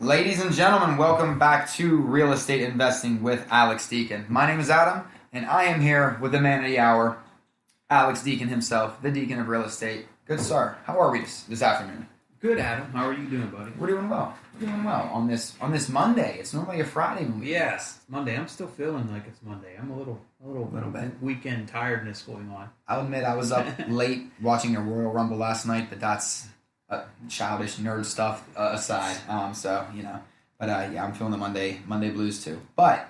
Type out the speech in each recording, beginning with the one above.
Ladies and gentlemen, welcome back to Real Estate Investing with Alex Deacon. My name is Adam, and I am here with the man of the hour, Alex Deacon himself, the Deacon of Real Estate. Good sir, how are we this afternoon? Good, Adam. How are you doing, buddy? We're doing well. We're doing well on this Monday. It's normally a Friday when we Yes, Monday. I'm still feeling like it's Monday. I'm a little bit. weekend tiredness going on. I'll admit I was up late watching a Royal Rumble last night, but that's childish nerd stuff aside. Yeah, I'm feeling the Monday blues too. But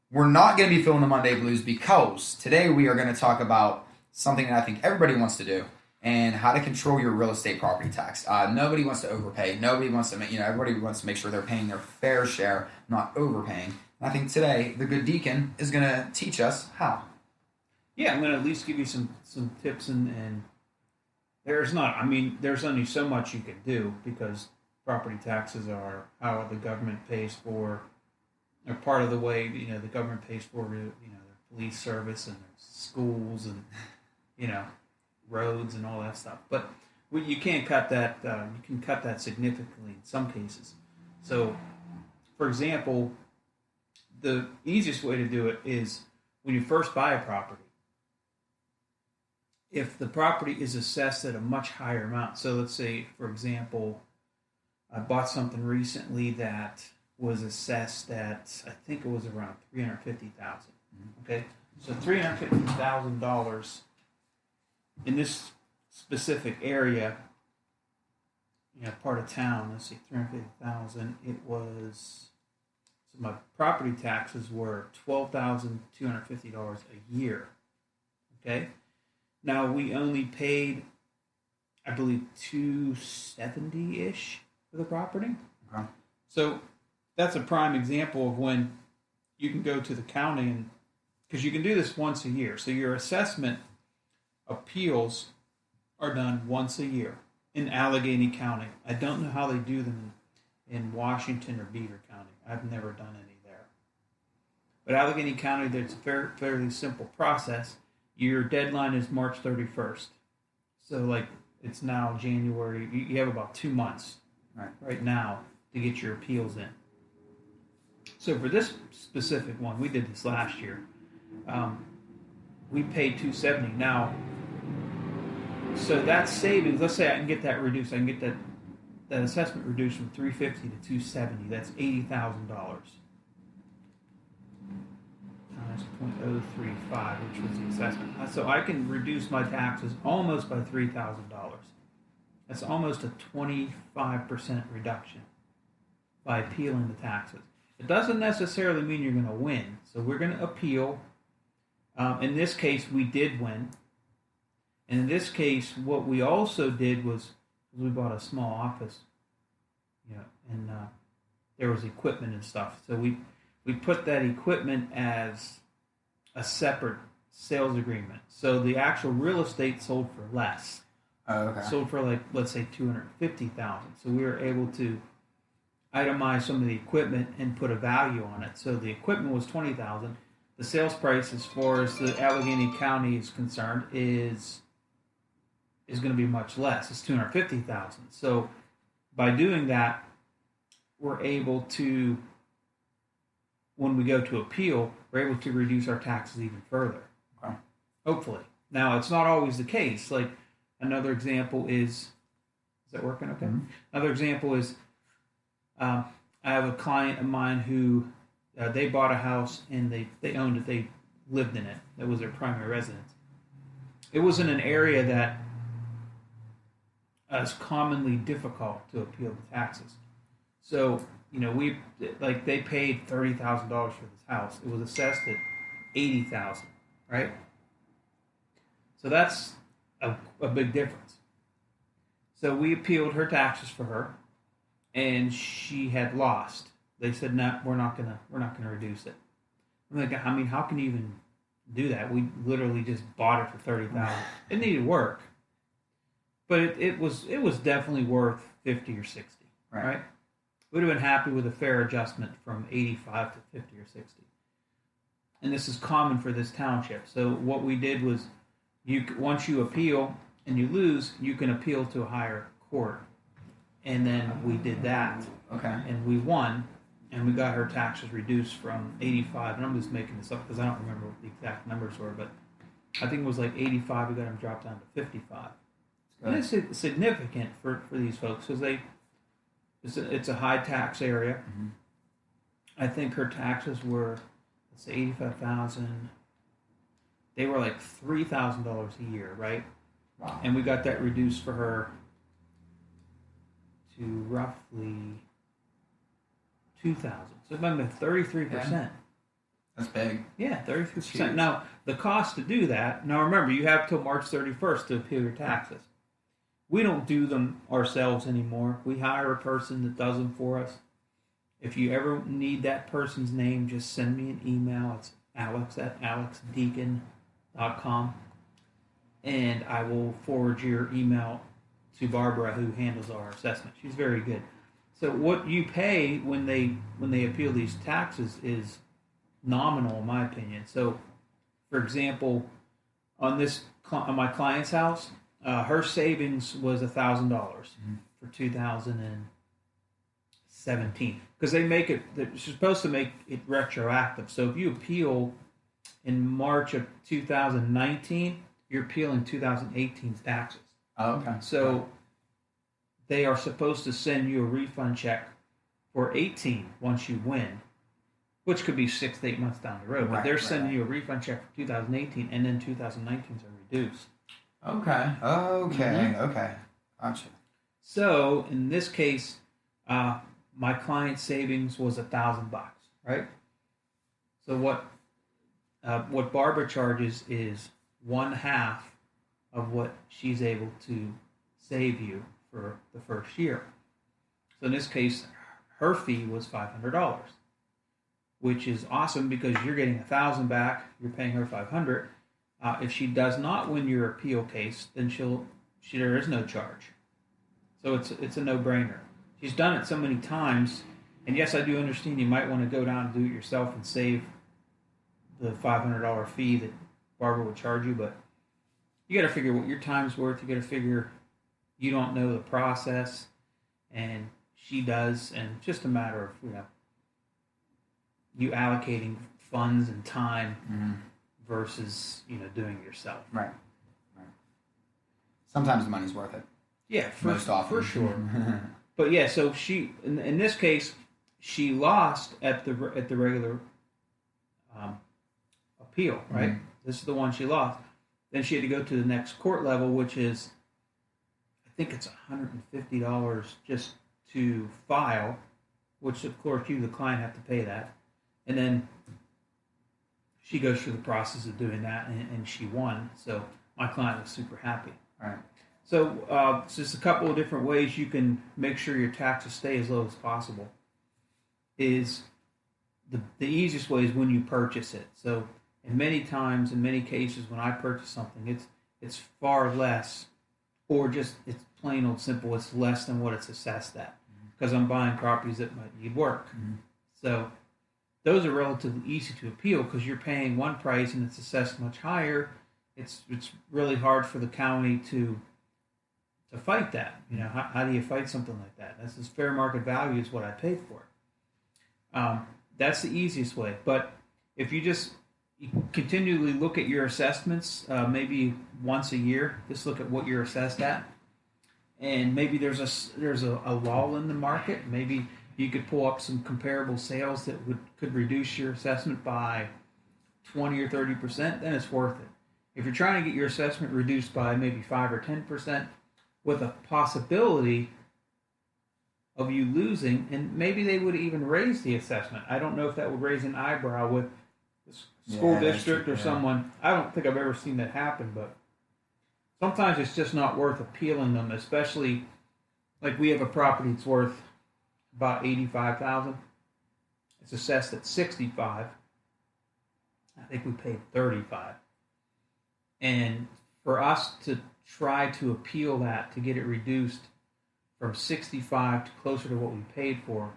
we're not going to be feeling the Monday blues because today we are going to talk about something that I think everybody wants to do and how to control your real estate property tax. Nobody wants to overpay. Nobody wants to everybody wants to make sure they're paying their fair share, not overpaying. And I think today the good Deacon is going to teach us how. Yeah, I'm going to at least give you some tips and there's only so much you can do because property taxes are how the government pays for, or part of the way the government pays for their police service and their schools and roads and all that stuff. But you can't cut that. You can cut that significantly in some cases. So, for example, the easiest way to do it is when you first buy a property. If the property is assessed at a much higher amount, so let's say, for example, I bought something recently that was assessed at, I think it was around $350,000. Okay, so $350,000 in this specific area, part of town. Let's see, $350,000. It was, so my property taxes were $12,250 a year. Okay. Now, we only paid, I believe, $270-ish for the property. Okay. So that's a prime example of when you can go to the county, and because you can do this once a year. So your assessment appeals are done once a year in Allegheny County. I don't know how they do them in Washington or Beaver County. I've never done any there. But Allegheny County, it's a fairly simple process. Your deadline is March 31st. So, it's now January. You have about 2 months right now to get your appeals in. So, for this specific one, we did this last year. We paid $270. Now, so that's savings. Let's say I can get that reduced. I can get that assessment reduced from $350 to $270. That's $80,000. Times 0.035, which was the assessment. So I can reduce my taxes almost by $3,000. That's almost a 25% reduction by appealing the taxes. It doesn't necessarily mean you're going to win. So we're going to appeal. In this case, we did win. And in this case, what we also did was we bought a small office, and there was equipment and stuff. So we put that equipment as a separate sales agreement. So the actual real estate sold for less. Oh, okay. Sold for let's say $250,000. So we were able to itemize some of the equipment and put a value on it. So the equipment was $20,000. The sales price, as far as the Allegheny County is concerned, is going to be much less. It's $250,000. So by doing that, we're able to, when we go to appeal, we're able to reduce our taxes even further. Okay. Hopefully. Now, it's not always the case. Another example is that working okay? Mm-hmm. Another example is I have a client of mine who they bought a house and they owned it. They lived in it. That was their primary residence. It was in an area that is commonly difficult to appeal the taxes. So, they paid $30,000 for this house. It was assessed at $80,000, right? So that's a big difference. So we appealed her taxes for her, and she had lost. They said, "No, we're not gonna reduce it." I'm like, how can you even do that? We literally just bought it for $30,000. It needed work, but it was definitely worth 50 or 60, right? Would have been happy with a fair adjustment from 85 to 50 or 60. And this is common for this township. So what we did was, once you appeal and you lose, you can appeal to a higher court. And then we did that. Okay. And we won, and we got her taxes reduced from 85, and I'm just making this up because I don't remember what the exact numbers were, but I think it was like 85, we got them dropped down to 55. And it's significant for these folks because it's a high tax area. Mm-hmm. I think her taxes were, let's say, 85,000. They were like $3,000 a year, right? Wow. And we got that reduced for her to roughly 2,000. So about 33%. Yeah. That's big. Yeah, 33%. Now, the cost to do that, now remember, you have till March 31st to appeal your taxes. We don't do them ourselves anymore. We hire a person that does them for us. If you ever need that person's name, just send me an email. It's alex@alexdeacon.com. And I will forward your email to Barbara, who handles our assessment. She's very good. So what you pay when they appeal these taxes is nominal, in my opinion. So, for example, on my client's house, her savings was $1,000 for 2017 because they're supposed to make it retroactive. So if you appeal in March of 2019, you're appealing 2018's taxes. Oh, okay. So they are supposed to send you a refund check for 18 once you win, which could be 6 to 8 months down the road. But they're sending you a refund check for 2018, and then 2019's are reduced. Okay. Okay. Gotcha. So in this case, my client's savings was $1,000, right? So what Barbara charges is 1/2 of what she's able to save you for the first year. So in this case, her fee was $500, which is awesome because you're getting $1,000 back. You're paying her $500. If she does not win your appeal case, then there is no charge. So it's a no-brainer. She's done it so many times, and yes, I do understand you might want to go down and do it yourself and save the $500 fee that Barbara would charge you, but you got to figure what your time's worth. You got to figure you don't know the process, and she does, and it's just a matter of you allocating funds and time versus doing it yourself. Right. Sometimes the money's worth it. Yeah, most often for sure. But yeah, so she in this case she lost at the regular appeal, right? Mm-hmm. This is the one she lost. Then she had to go to the next court level, which is I think it's $150 just to file, which of course you, the client, have to pay that, and then she goes through the process of doing that, and she won. So my client was super happy. All right. So it's just a couple of different ways you can make sure your taxes stay as low as possible. Is the easiest way is when you purchase it. So in many cases, when I purchase something, it's far less, or just it's plain old simple. It's less than what it's assessed at because I'm buying properties that might need work. Mm-hmm. So those are relatively easy to appeal because you're paying one price and it's assessed much higher. It's really hard for the county to fight that. How do you fight something like that? This is fair market value is what I paid for it. That's the easiest way. But if you continually look at your assessments, maybe once a year, just look at what you're assessed at, and maybe there's a lull in the market. Maybe you could pull up some comparable sales that could reduce your assessment by 20 or 30%. Then it's worth it. If you're trying to get your assessment reduced by maybe 5 or 10%, with a possibility of you losing, and maybe they would even raise the assessment. I don't know if that would raise an eyebrow with the school district or someone. I don't think I've ever seen that happen, but sometimes it's just not worth appealing them, especially like we have a property that's worth about $85,000. It's assessed at $65,000. I think we paid $35,000. And for us to try to appeal that to get it reduced from $65,000 to closer to what we paid for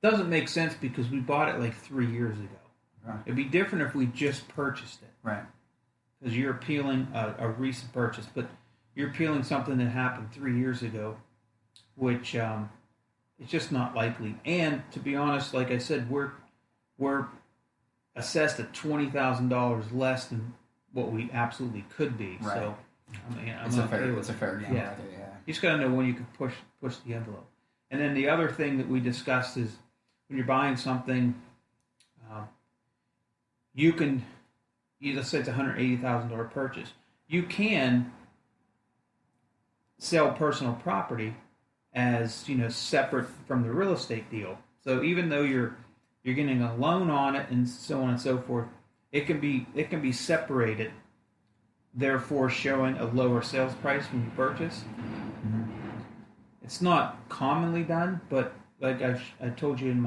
doesn't make sense because we bought it like 3 years ago. Right. It'd be different if we just purchased it. Right. Because you're appealing a recent purchase, but you're appealing something that happened 3 years ago. which it's just not likely. And to be honest, like I said, we're assessed at $20,000 less than what we absolutely could be. Right. So I'm It's okay a fair gamble. Yeah. Right there, yeah. You just got to know when you can push the envelope. And then the other thing that we discussed is when you're buying something, you can, let's say it's a $180,000 purchase. You can sell personal property as separate from the real estate deal. So even though you're getting a loan on it and so on and so forth, it can be separated, therefore showing a lower sales price when you purchase. Mm-hmm. It's not commonly done, but like I told you in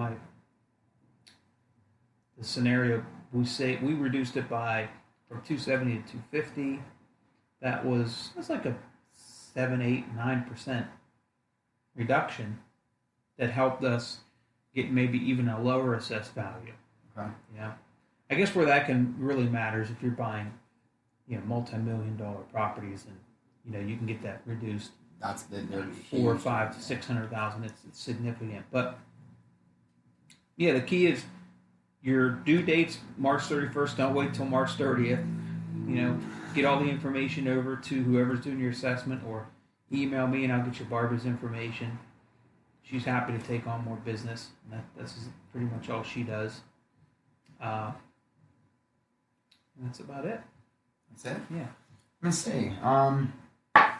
the scenario, we reduced it from 270 to 250. That's like a 7, 8, 9% reduction that helped us get maybe even a lower assessed value. Okay. Yeah, I guess where that can really matter is if you're buying, multi-million-dollar properties, and you can get that reduced. That's the $400,000 or $500,000 to $600,000. It's significant, but yeah, the key is your due date's March 31st. Don't wait till March 30th. Get all the information over to whoever's doing your assessment, or email me and I'll get you Barbara's information. She's happy to take on more business. And that's pretty much all she does. That's about it. That's it? Yeah. Let's see.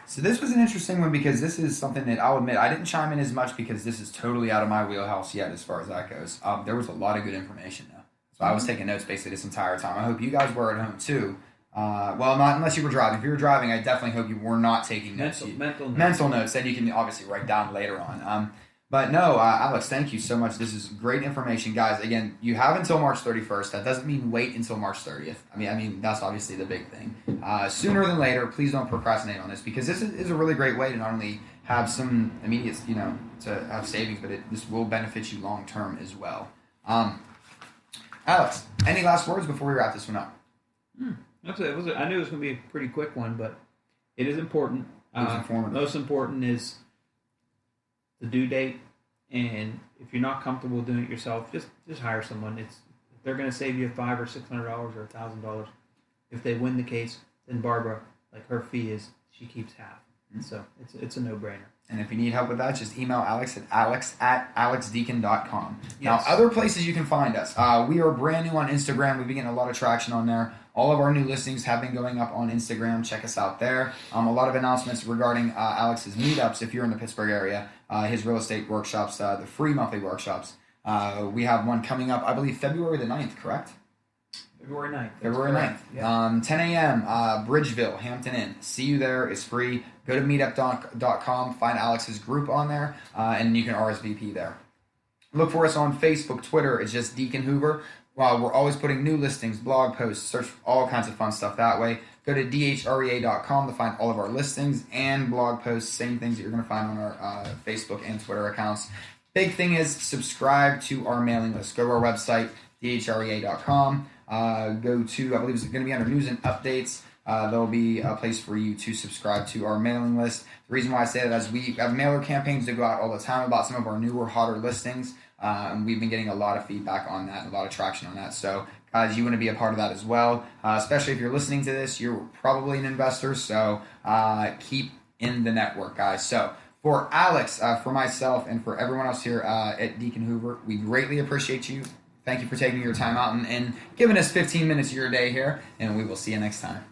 So this was an interesting one because this is something that I'll admit I didn't chime in as much because this is totally out of my wheelhouse yet as far as that goes. There was a lot of good information though. So I was taking notes basically this entire time. I hope you guys were at home too. Well, not unless you were driving. If you were driving, I definitely hope you were not taking notes. Mental notes that you can obviously write down later on. But no, Alex, thank you so much. This is great information, guys. Again, you have until March 31st. That doesn't mean wait until March 30th. I mean that's obviously the big thing. Sooner than later, please don't procrastinate on this because this is a really great way to not only have some immediate, to have savings, but this will benefit you long term as well. Alex, any last words before we wrap this one up? That's it. I knew it was going to be a pretty quick one, but it is important. Most important is the due date, and if you're not comfortable doing it yourself, just hire someone. If they're going to save you $500 or $600 or $1,000, if they win the case, then Barbara, like her fee is she keeps half. Mm-hmm. So it's a no-brainer. And if you need help with that, just email Alex at alexdeacon.com. Yes. Now, other places you can find us. We are brand new on Instagram. We've been getting a lot of traction on there. All of our new listings have been going up on Instagram. Check us out there. A lot of announcements regarding Alex's meetups if you're in the Pittsburgh area. His real estate workshops, the free monthly workshops. We have one coming up, I believe, February the 9th, correct? February 9th. February 9th. Yeah. 10 a.m., Bridgeville, Hampton Inn. See you there. It's free. Go to meetup.com, find Alex's group on there, and you can RSVP there. Look for us on Facebook, Twitter. It's just Deacon Hoover. We're always putting new listings, blog posts, search all kinds of fun stuff that way. Go to dhrea.com to find all of our listings and blog posts, same things that you're going to find on our Facebook and Twitter accounts. Big thing is subscribe to our mailing list. Go to our website, dhrea.com. Go to, I believe it's going to be under news and updates. There'll be a place for you to subscribe to our mailing list. The reason why I say that is we have mailer campaigns that go out all the time about some of our newer, hotter listings. And we've been getting a lot of feedback on that, a lot of traction on that. So, guys, you want to be a part of that as well. Especially if you're listening to this, you're probably an investor. So, keep in the network, guys. So, for Alex, for myself, and for everyone else here at Deacon Hoover, we greatly appreciate you. Thank you for taking your time out and giving us 15 minutes of your day here. And we will see you next time.